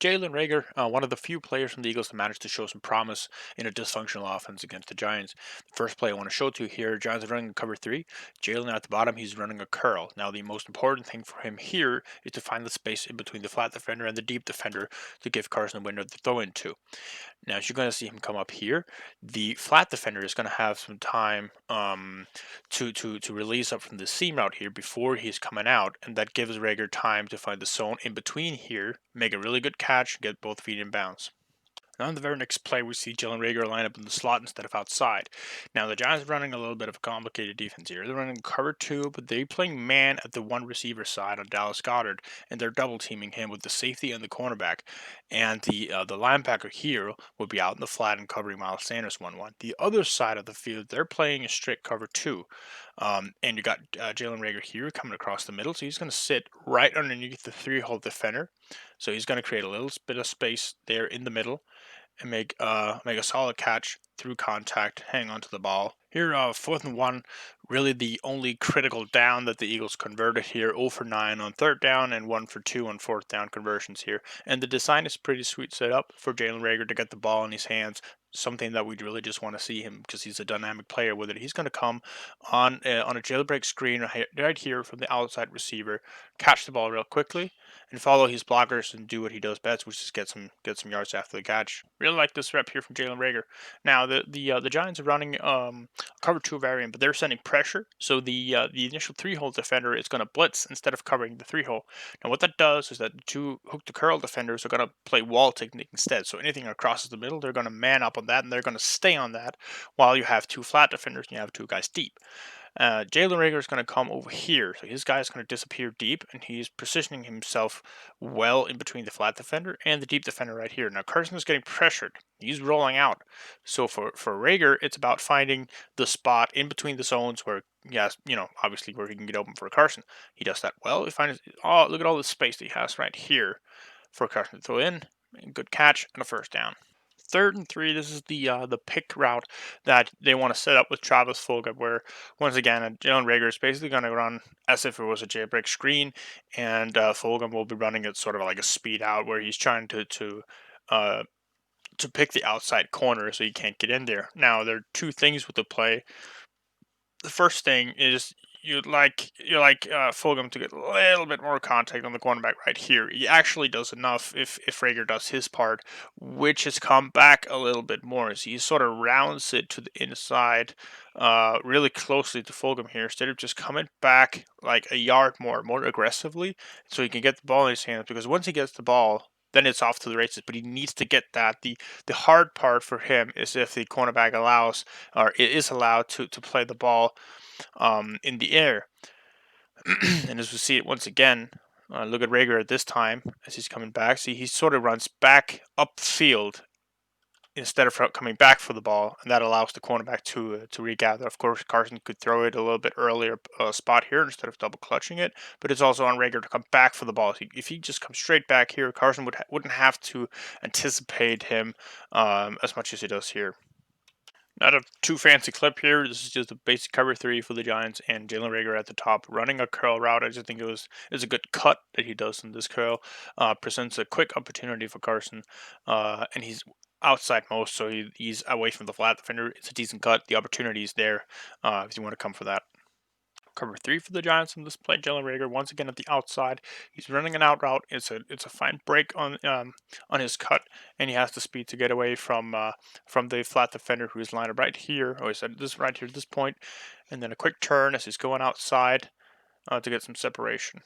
Jalen Reagor, one of the few players from the Eagles to manage to show some promise in a dysfunctional offense against the Giants. The first play I want to show to you here, Giants are running a cover three. Jalen at the bottom, he's running a curl. Now, the most important thing for him here is to find the space in between the flat defender and the deep defender to give Carson a window to throw into. Now, as you're going to see him come up here, the flat defender is going to have some time to release up from the seam route here before he's coming out, and that gives Rager time to find the zone in between here, make a really good catch, get both feet in bounds. Now, in the very next play, we see Jalen Reagor line up in the slot instead of outside. Now, the Giants are running a little bit of a complicated defense here. They're running cover two, but they're playing man at the one receiver side on Dallas Goddard, and they're double teaming him with the safety and the cornerback. And the linebacker here will be out in the flat and covering Miles Sanders 1-1. The other side of the field, they're playing a strict cover two. And you got Jalen Reagor here coming across the middle, so he's going to sit right underneath the three-hole defender. So he's going to create a little bit of space there in the middle and make a solid catch through contact, hang on to the ball. Here, 4th and 1, really the only critical down that the Eagles converted here. 0 for 9 on 3rd down and 1 for 2 on 4th down conversions here. And the design is pretty sweet set up for Jalen Reagor to get the ball in his hands. Something that we really just want to see him because he's a dynamic player with it. He's going to come on a jailbreak screen right here from the outside receiver, catch the ball real quickly, and follow his blockers and do what he does best, which is get some yards after the catch. Really like this rep here from Jalen Reagor. Now the Giants are running cover two variant, but they're sending pressure, so the initial three-hole defender is going to blitz instead of covering the three-hole. Now what that does is that the two hook to curl defenders are going to play wall technique instead. So anything that crosses the middle, they're going to man up on that, and they're going to stay on that, while you have two flat defenders and you have two guys deep. Jalen Reagor is going to come over here, so his guy is going to disappear deep, and he's positioning himself well in between the flat defender and the deep defender right here. Now Carson is getting pressured; he's rolling out. So for Reagor, it's about finding the spot in between the zones where, yes, obviously where he can get open for Carson. He does that well. He finds, oh, look at all the space that he has right here for Carson to throw in. Good catch and a 1st down. 3rd and 3, this is the pick route that they want to set up with Travis Fulgham, where once again Jalen Reagor is basically going to run as if it was a jailbreak screen, and Fulgham will be running it sort of like a speed out, where he's trying uh, to pick the outside corner so he can't get in there. Now there are two things with the play. The first thing is you'd like Fulgham to get a little bit more contact on the cornerback right here. He actually does enough if Rager does his part, which has come back a little bit more as he sort of rounds it to the inside, really closely to Fulgham here, instead of just coming back like a yard more aggressively, so he can get the ball in his hands. Because once he gets the ball, then it's off to the races. But he needs to get that. The hard part for him is if the cornerback allows, or it is allowed to play the ball in the air. And as we see it once again, look at Rager at this time as he's coming back. See, he sort of runs back upfield instead of coming back for the ball, and that allows the cornerback to regather. Of course, Carson could throw it a little bit earlier spot here instead of double clutching it, but it's also on Rager to come back for the ball. If he just comes straight back here, Carson wouldn't have to anticipate him as much as he does here. Not a too fancy clip here. This is just a basic cover three for the Giants, and Jalen Reagor at the top running a curl route. I just think it's a good cut that he does in this curl. Presents a quick opportunity for Carson, and he's outside most, so he's away from the flat defender. It's a decent cut. The opportunity is there if you want to come for that. Cover three for the Giants in this play. Jalen Reagor once again at the outside. He's running an out route. It's a fine break on his cut, and he has the speed to get away from the flat defender who is lined up right here. Oh, he said this right here at this point, and then a quick turn as he's going outside to get some separation.